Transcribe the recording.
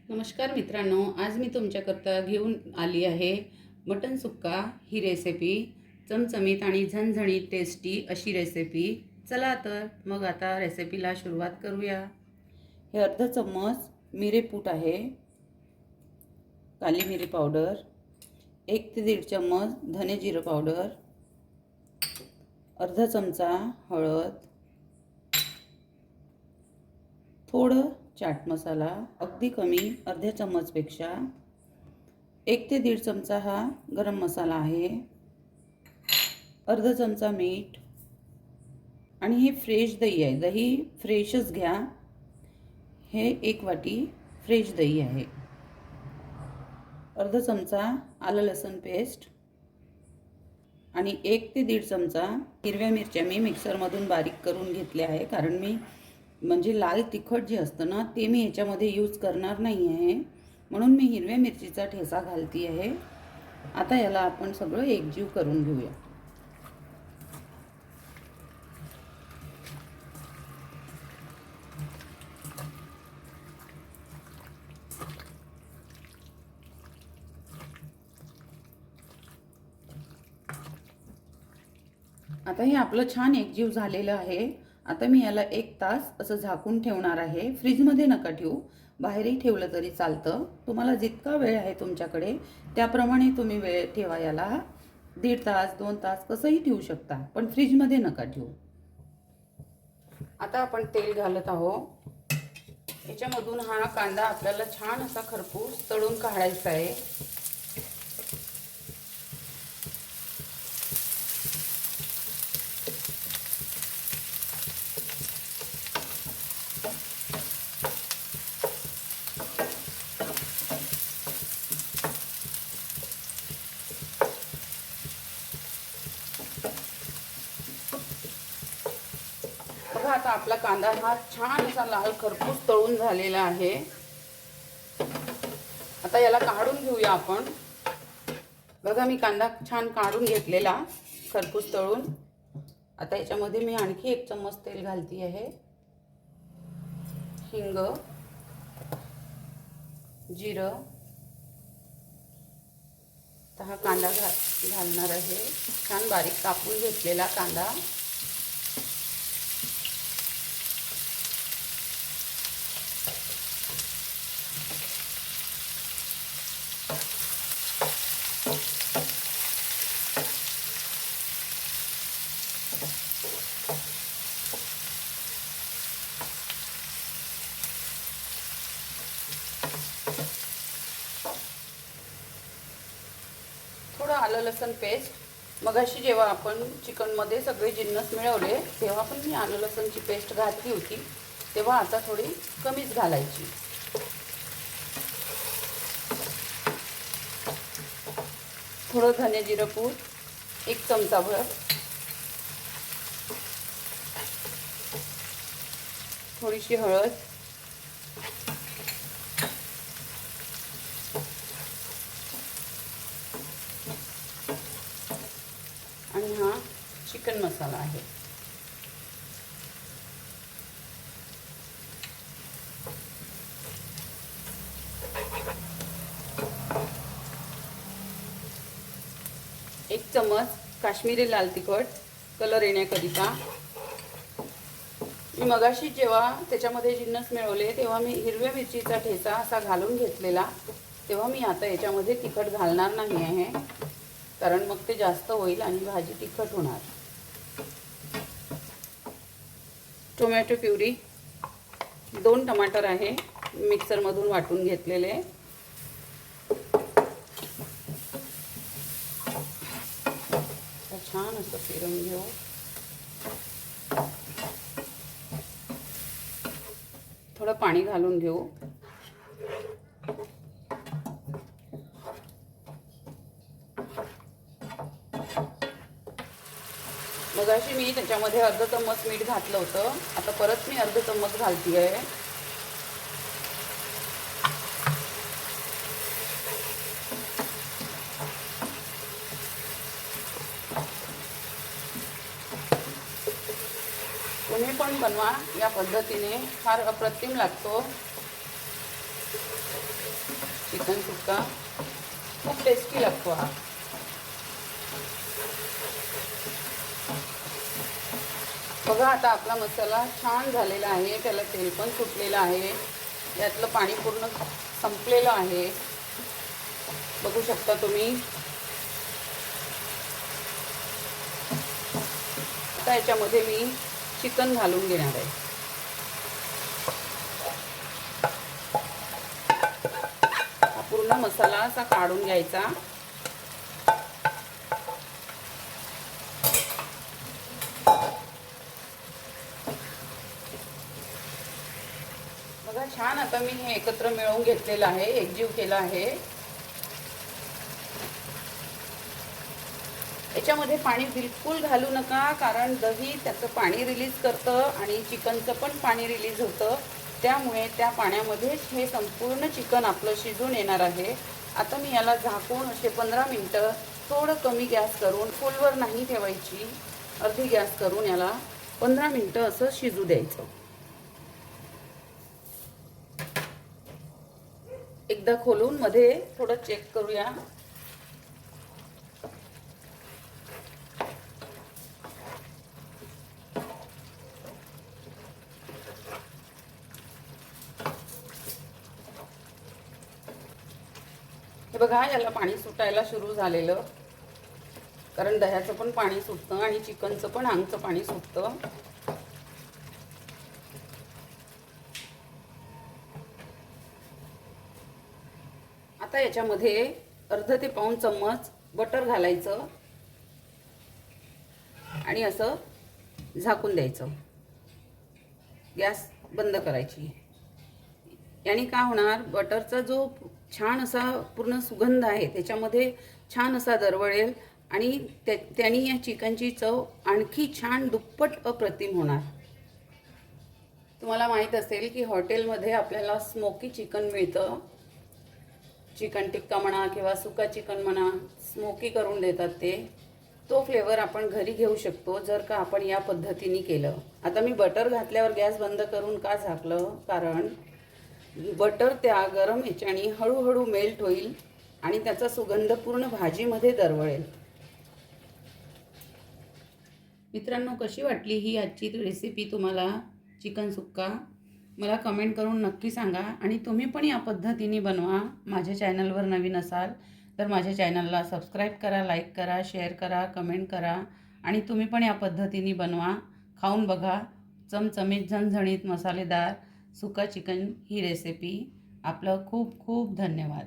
नमस्कार मित्रांनो, आज मी तुमच्याकरता घेऊन आली आहे मटण सुक्का ही रेसिपी। चमचमीत आणि झणझणीत टेस्टी अशी रेसिपी। चला तर मग आता रेसिपीला सुरुवात करूया। हे अर्धा चम्मच मिरेपूड आहे, काली मिरी पावडर, 1 ते 1.5 चम्मच धने जिरे पावडर, अर्धा चमचा हळद, थोडं चाट मसाला, अगदी कमी अर्ध्या चम्मचपेक्षा, 1 ते 1.5 चमचा हा गरम मसाला आहे, अर्धा चमचा मीठ आणि हे फ्रेश दही आहे। दही फ्रेशच घ्या। हे 1 वाटी फ्रेश दही आहे, अर्धा चमचा आलं लसूण पेस्ट आणि 1 ते 1.5 चमचा हिरव्या मिरच्या मी मिक्सरमधून बारीक करून घेतल्या आहे, कारण मी म्हणजे लाल तिखट जे असतं ना ते मी ह्याच्यामध्ये यूज करणार नाही आहे, म्हणून मी हिरव्या मिरचीचा ठेचा घालती आहे। आता याला आपण सगळं एकजीव करून घेऊया। आता हे आपलं छान एकजीव झालेलं आहे। आता मी याला 1 तास असं झाकून ठेवणार आहे। फ्रीजमध्ये नका ठेवू, बाहेरही ठेवलं तरी चालतं। तुम्हाला जितका वेळ आहे तुमच्याकडे त्याप्रमाणे तुम्ही वेळ ठेवा याला। 1.5 तास 2 तास कसंही ठेवू शकता, पण फ्रीजमध्ये नका ठेवू। आता आपण तेल घालत आहोत। याच्यामधून हा कांदा आपल्याला छान असा खरपूस तळून काढायचा आहे। बघा, आता आपला कांदा हा छान असा लाल खरपूस तळून झालेला आहे। आता याला काढून घेऊया आपण। बघा, मी कांदा छान काढून घेतलेला खरपूस तळून। आता याच्यामध्ये मी आणखी 1 चम्मच तेल घालती आहे, हिंग, जिरं, तर हा कांदा घालणार आहे, छान बारीक कापून घेतलेला कांदा। थोडं आलं लसूण पेस्ट। मगाशी जेव्हा आपण चिकनमध्ये सगळे जिन्नस मिळवले तेव्हा पण मी आलं लसूणची पेस्ट घातली होती, तेव्हा आता थोडी कमीच घालायची। थोडं धने जिरे पूड 1 चमचाभर, थोडीशी हळद, आणि हा चिकन मसाला आहे। एक चम्मच काश्मीरी लाल तिखट कलर येण्याकरिता। मी मगाशी जेव्हा त्याच्यामध्ये जिन्नस मिळवले तेव्हा मी हिरव्या मिरचीचा ठेचा असा घालून घेतलेला, तेव्हा मी आता याच्यामध्ये तिखट घालणार नाही आहे, कारण मग ते जास्त होईल आणि भाजी तिखट होणार। टोमॅटो प्युरी 2 टमाटर आहे, मिक्सरमधून वाटून घेतलेले। छान असं फिरवून घेऊ। थोडं पाणी घालून घेऊ। मगाशी मी त्याच्यामध्ये अर्धा चम्मच मीठ घातलं होतं, आता परत मी अर्धा चम्मच घालती आहे। तुम्ही पण बनवा या पद्धतीने, फार अप्रतिम लागतो। चिकन सुक्का खूप टेस्टी लागतो हा. बघा आता आपला मसाला छान झालेला आहे, त्याला तेल पण सुटलेलं आहे, यातलं पाणी पूर्ण संपलेलं आहे, बघू शकता तुम्ही. आता याच्यामध्ये मी चिकन घालून घेणार आहे. हा पूर्ण मसाला असा काढून घ्यायचा. बघा छान आता मी हे एकत्र मिळवून घेतलेलं आहे, एकजीव केला आहे. याच्यामध्ये पाणी बिलकुल घालू नका, कारण दही त्याचं पाणी रिलीज करतं आणि चिकनचं पण पाणी रिलीज होतं, त्यामुळे त्या पाण्यामध्येच हे संपूर्ण चिकन आपलं शिजून येणार आहे. आता मी याला झाकून असे 15 मिनटं थोडं कमी गॅस करून, फुलवर नाही ठेवायची, अर्धी गॅस करून याला 15 मिनटं असं शिजू द्यायचं. एकदा खोलून मध्ये थोडं चेक करूया. हे बघा याला पाणी सुटायला सुरू झालेलं, कारण दह्याचं पण पाणी सुटतं आणि चिकनचं पण अंगचं पाणी सुटतं. आता याच्यामध्ये अर्धा ते पाऊण चम्मच बटर घालायचं आणि असं झाकून द्यायचं. गॅस बंद करायची. याने काय होणार, बटरचा जो छान असा पूर्ण सुगंध आहे त्याच्यामध्ये छान असा दरवळेल आणि त्याने या चिकनची चव आणखी छान दुप्पट अप्रतिम होणार. तुम्हाला माहीत असेल की हॉटेलमध्ये आपल्याला स्मोकी चिकन मिळतं. चिकन टिक्का म्हणा किंवा सुका चिकन म्हणा, स्मोकी करून देतात ते. तो फ्लेवर आपण घरी घेऊ शकतो जर का आपण या पद्धतीने केलं. आता मी बटर घातल्यावर गॅस बंद करून का झाकलं, कारण बटर त्या गरम ह्याच्याने हळूहळू मेल्ट होईल आणि त्याचा सुगंध पूर्ण भाजीमध्ये दरवळेल. मित्रांनो, कशी वाटली ही आजची रेसिपी तुम्हाला चिकन सुक्का? मला कमेंट करून नक्की सांगा आणि तुम्ही पण या पद्धतीने बनवा. माझ्या चॅनलवर नवीन असाल तर माझ्या चॅनलला सबस्क्राईब करा, लाईक करा, शेअर करा, कमेंट करा आणि तुम्ही पण या पद्धतीने बनवा. खाऊन बघा चमचमीत झणझणीत मसालेदार सुका चिकन ही रेसिपी. आपलं खूप खूप धन्यवाद.